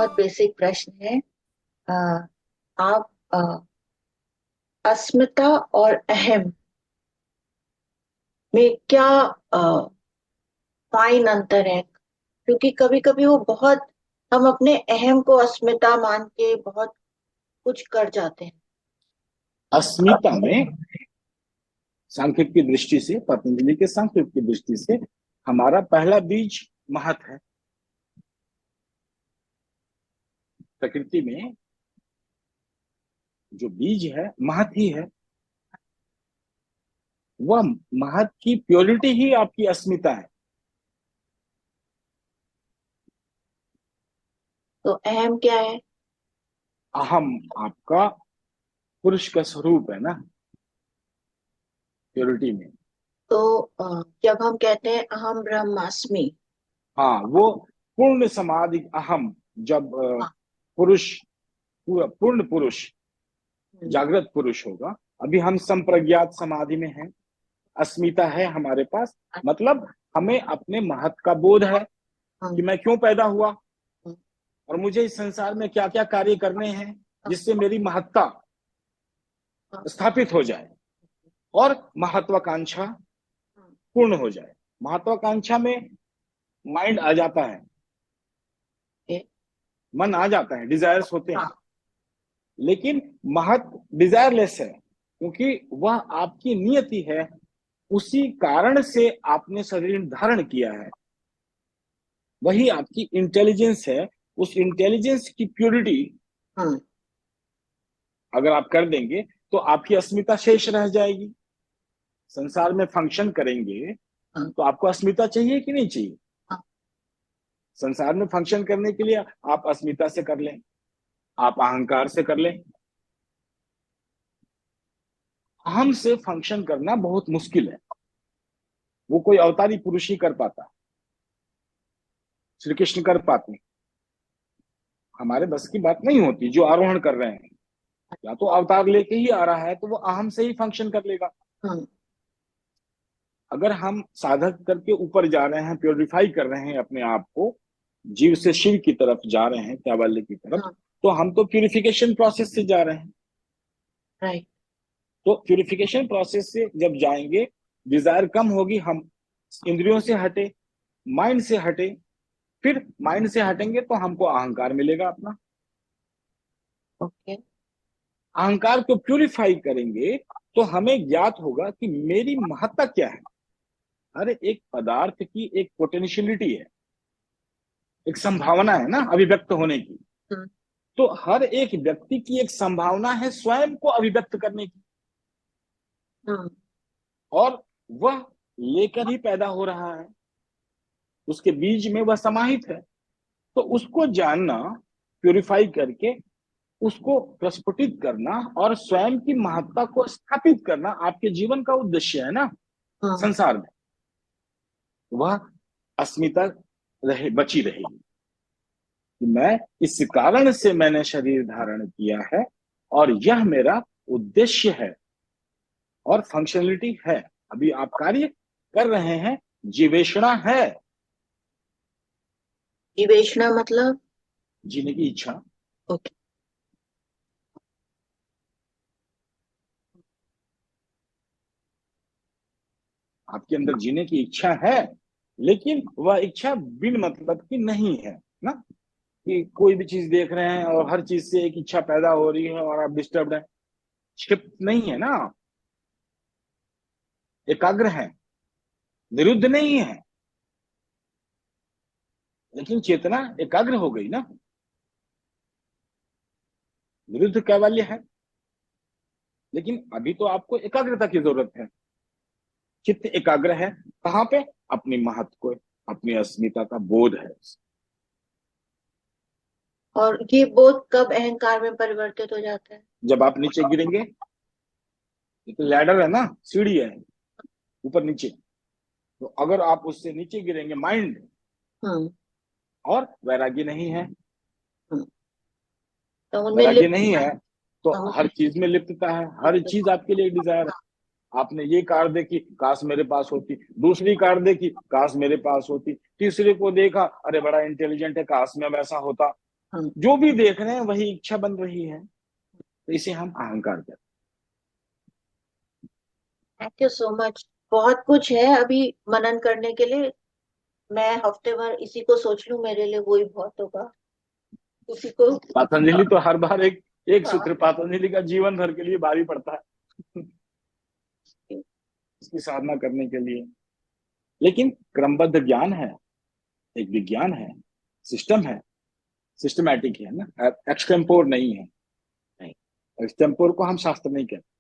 बहुत बेसिक प्रश्न है। अ, आप अस्मिता और अहम में क्या फाइन अंतर है? क्योंकि कभी कभी वो बहुत, हम अपने अहम को अस्मिता मान के बहुत कुछ कर जाते हैं। अस्मिता में सांख्यिक की दृष्टि से, पतंजलि के सांख्यिक की दृष्टि से हमारा पहला बीज महत है। प्रकृति में जो बीज है महत ही है। वह महत की प्योरिटी ही आपकी अस्मिता है। तो अहम क्या है? अहम आपका पुरुष का स्वरूप है ना, प्योरिटी में। तो जब हम कहते हैं अहम ब्रह्मास्मि। हाँ, वो पूर्ण समाधि अहम, जब हाँ। पुरुष, पूर्ण पुरुष, हम्म। जागृत पुरुष होगा। अभी हम संप्रज्ञात समाधि में हैं, अस्मिता है हमारे पास। मतलब हमें अपने महत्व का बोध है हाँ, कि मैं क्यों पैदा हुआ हाँ, और मुझे इस संसार में क्या क्या कार्य करने हैं हाँ, जिससे मेरी महत्ता हाँ, स्थापित हो जाए और महत्वाकांक्षा हाँ, पूर्ण हो जाए। महत्वाकांक्षा में माइंड आ जाता है, ओके। मन आ जाता है, डिजायर्स होते हैं। हाँ, लेकिन महत्व डिजायरलेस है, क्योंकि वह आपकी नियति है। उसी कारण से आपने शरीर धारण किया है। वही आपकी इंटेलिजेंस है। उस इंटेलिजेंस की प्योरिटी हाँ, अगर आप कर देंगे तो आपकी अस्मिता शेष रह जाएगी। संसार में फंक्शन करेंगे हाँ, तो आपको अस्मिता चाहिए कि नहीं चाहिए? हाँ, संसार में फंक्शन करने के लिए आप अस्मिता से कर लें, आप अहंकार से कर लें। अहम से फंक्शन करना बहुत मुश्किल है। वो कोई अवतारी पुरुष ही कर पाता। श्री कृष्ण कर पाते, हमारे बस की बात नहीं होती। जो आरोहण कर रहे हैं, या तो अवतार लेके ही आ रहा है तो वो अहम से ही फंक्शन कर लेगा। हाँ, अगर हम साधक करके ऊपर जा रहे हैं, प्योरिफाई कर रहे हैं अपने आप को, जीव से शिव की तरफ जा रहे हैं, कैवल्य की तरफ, हाँ, तो हम तो प्यूरिफिकेशन प्रोसेस से जा रहे हैं। राइट। तो प्यूरिफिकेशन प्रोसेस से जब जाएंगे, डिजायर कम होगी, हम इंद्रियों से हटे, माइंड से हटे। फिर माइंड से हटेंगे तो हमको अहंकार मिलेगा अपना। ओके। अहंकार को प्यूरिफाई करेंगे तो हमें ज्ञात होगा कि मेरी महत्ता क्या है। हर एक पदार्थ की एक पोटेंशियलिटी है, एक संभावना है ना अभिव्यक्त होने की। हाँ, तो हर एक व्यक्ति की एक संभावना है स्वयं को अभिव्यक्त करने की, हाँ, और वह लेकर ही पैदा हो रहा है। उसके बीज में वह समाहित है। तो उसको जानना, प्यूरिफाई करके उसको प्रस्फुटित करना और स्वयं की महत्ता को स्थापित करना आपके जीवन का उद्देश्य है ना हाँ। संसार में। वह अस्मिता रहे, बची रहेगी कि मैं इस कारण से मैंने शरीर धारण किया है और यह मेरा उद्देश्य है और फंक्शनलिटी है। अभी आप कार्य कर रहे हैं, जीवेषणा है, विवेचना मतलब? जीने की इच्छा। ओके। आपके अंदर जीने की इच्छा है, लेकिन वह इच्छा बिन मतलब की नहीं है ना, कि कोई भी चीज देख रहे हैं और हर चीज से एक इच्छा पैदा हो रही है और आप डिस्टर्ब हैं। क्षिप्त नहीं है ना, एकाग्र है, निरुद्ध नहीं है। लेकिन चेतना एकाग्र हो गई ना, निरुद्ध कैवल्य है। लेकिन अभी तो आपको एकाग्रता की जरूरत है। चित्त एकाग्र है कहाँ पे? अपनी महत्व को, अपनी अस्मिता का बोध है। और ये बोध कब अहंकार में परिवर्तित हो जाता है? जब आप नीचे गिरेंगे, एक लैडर है ना, सीढ़ी है ऊपर नीचे, तो अगर आप उससे नीचे गिरेंगे, माइंड हाँ, और वैराग्य नहीं है, हाँ। तो उनमें वैराग्य लिप्त। नहीं है तो हाँ, हर चीज में लिप्तता है। हर चीज आपके लिए डिजायर है। आपने ये कार देखी, काश मेरे पास होती। दूसरी कार देखी, काश मेरे पास होती। तीसरे को देखा, अरे बड़ा इंटेलिजेंट है, काश में वैसा होता। हाँ। जो भी देख रहे हैं वही इच्छा बन रही है, तो इसे हम अहंकार कहते थैंक यू सो मच। बहुत कुछ है अभी मनन करने के लिए। मैं हफ्ते भर इसी को सोच लूं, मेरे लिए वही बहुत होगा। किसी को। हैं। पतंजलि तो हर बार एक एक हाँ। सूत्र पतंजलि का जीवन भर के लिए भारी पड़ता है इसकी साधना करने के लिए। लेकिन क्रमबद्ध ज्ञान है, एक विज्ञान है, सिस्टम है, सिस्टमैटिक है ना, एक्सटेम्पोर नहीं है। नहीं। एक्सटेम्पोर को हम शास्त्र नहीं कहते।